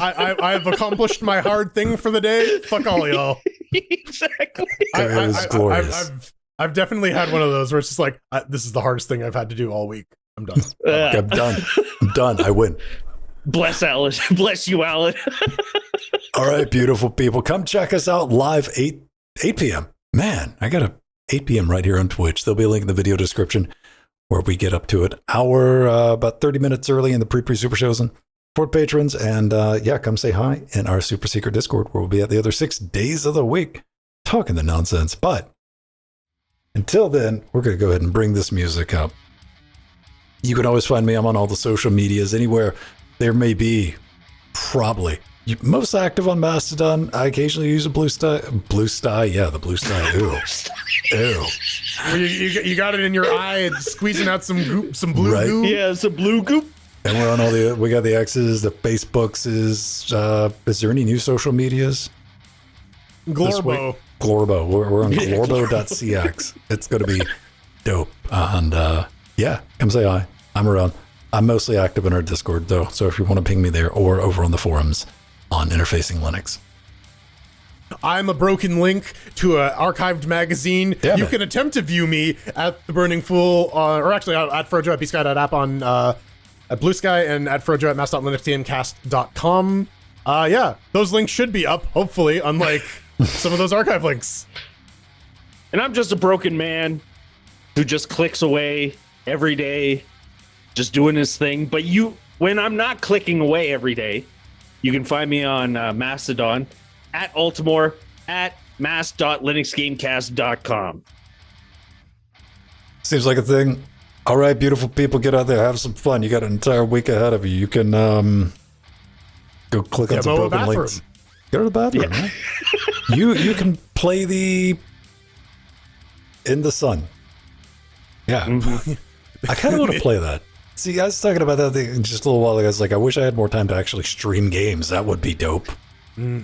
I've accomplished my hard thing for the day. Fuck all y'all. Exactly. It was glorious. I've definitely had one of those where it's just like, this is the hardest thing I've had to do all week. I'm done. I'm done. I'm done. I win. Bless Alan. Bless you, Alan. All right, beautiful people. Come check us out live 8 p.m. Man, I got a 8 p.m. right here on Twitch. There'll be a link in the video description where we get up to it. About 30 minutes early in the pre super shows and for patrons. And yeah, come say hi in our super secret Discord where we'll be at the other 6 days of the week talking the nonsense. But until then, we're going to go ahead and bring this music up. You can always find me. I'm on all the social medias, anywhere there may be, probably. Most active on Mastodon. I occasionally use a blue sty. Yeah, the blue sty. Ew. You got it in your eye and squeezing out some goop, some blue goo. Yeah, some blue goop. And we're on we got the X's, the Facebooks. Is there any new social medias? Glorbo. Glorbo. We're on glorbo.cx. It's going to be dope. And yeah, come say hi. I'm around. I'm mostly active in our Discord, though. So if you want to ping me there or over on the forums on Interfacing Linux. I'm a broken link to an archived magazine. Yeah, you man. can attempt to view me at The Burning Fool, or actually at Frojo at bsky.app on at Blue Sky and at Frojo at mass.linuxgamecast.com. Yeah, those links should be up, hopefully, unlike some of those archive links. And I'm just a broken man who just clicks away every day, just doing his thing. But when I'm not clicking away every day, you can find me on Mastodon at Altimore at mass.linuxgamecast.com. Seems like a thing. All right, beautiful people, get out there, have some fun. You got an entire week ahead of you. You can go click on some broken links. Go to the bathroom. Yeah. Right? You can play the In the Sun. Yeah. I kind of want to play that. See, I was talking about that thing just a little while ago. I was like, I wish I had more time to actually stream games. That would be dope. Weird.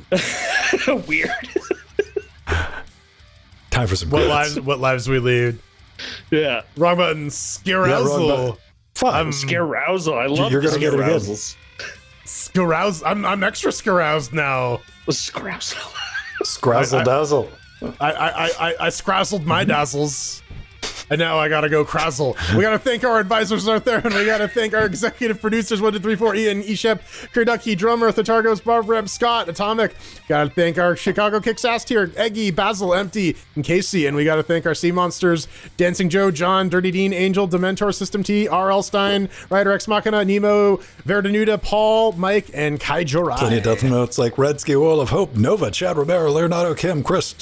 Time for some What lives we lead. Yeah. Wrong button. Scarousal. Fun. Scarousal. I love You're the gonna get it again. scarousals. Scarousal. I'm extra scaroused now. Scarousal. Scrazzle dazzle. I scrazzled my dazzles. And now I gotta go crazzle. We gotta thank our advisors out there, and we gotta thank our executive producers, 1, 2, 3, 4, Ian, Eshep, Kurducky, Drummer, Thargos, Barbara, Scott, Atomic. Gotta thank our Chicago Kicks Ass tier, Eggy, Basil, Empty, and Casey. And we gotta thank our Sea Monsters, Dancing Joe, John, Dirty Dean, Angel, Dementor, System T, R.L. Stein, Ryder X Machina, Nemo, Verdanuda, Paul, Mike, and Kai Jorai. Plenty of death notes like Redsky, Oil of Hope, Nova, Chad Romero, Leonardo, Kim, Chris,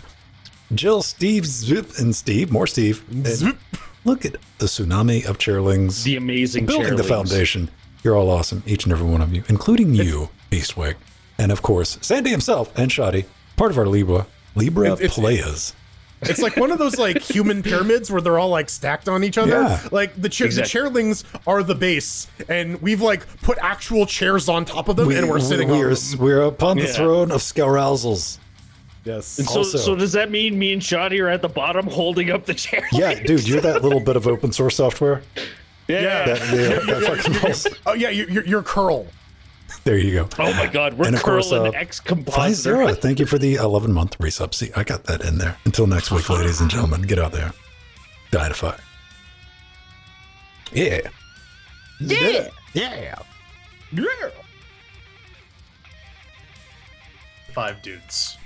Jill, Steve, Zip, and Steve, more Steve. And look at the tsunami of chairlings. The amazing building the chairlings. foundation. You're all awesome, each and every one of you, including you, Beastwig. And of course, Sandy himself and Shoddy, part of our Libra players. It's like one of those like human pyramids where they're all like stacked on each other. Yeah. Like the chairlings are the base, and we've like put actual chairs on top of them, and we're sitting on them. We're upon the throne of Scarousals. Yes. And so does that mean me and Shoddy are at the bottom holding up the chair? Yeah, dude, you're that little bit of open source software. Yeah. That fucking rolls. Oh yeah, you're curl. There you go. Oh my God, we're And of course, curling X compositor. 50, thank you for the 11-month resub. See, I got that in there. Until next week, ladies and gentlemen, get out there. Die to fire. Yeah. Yeah. Yeah. Yeah. 5 dudes.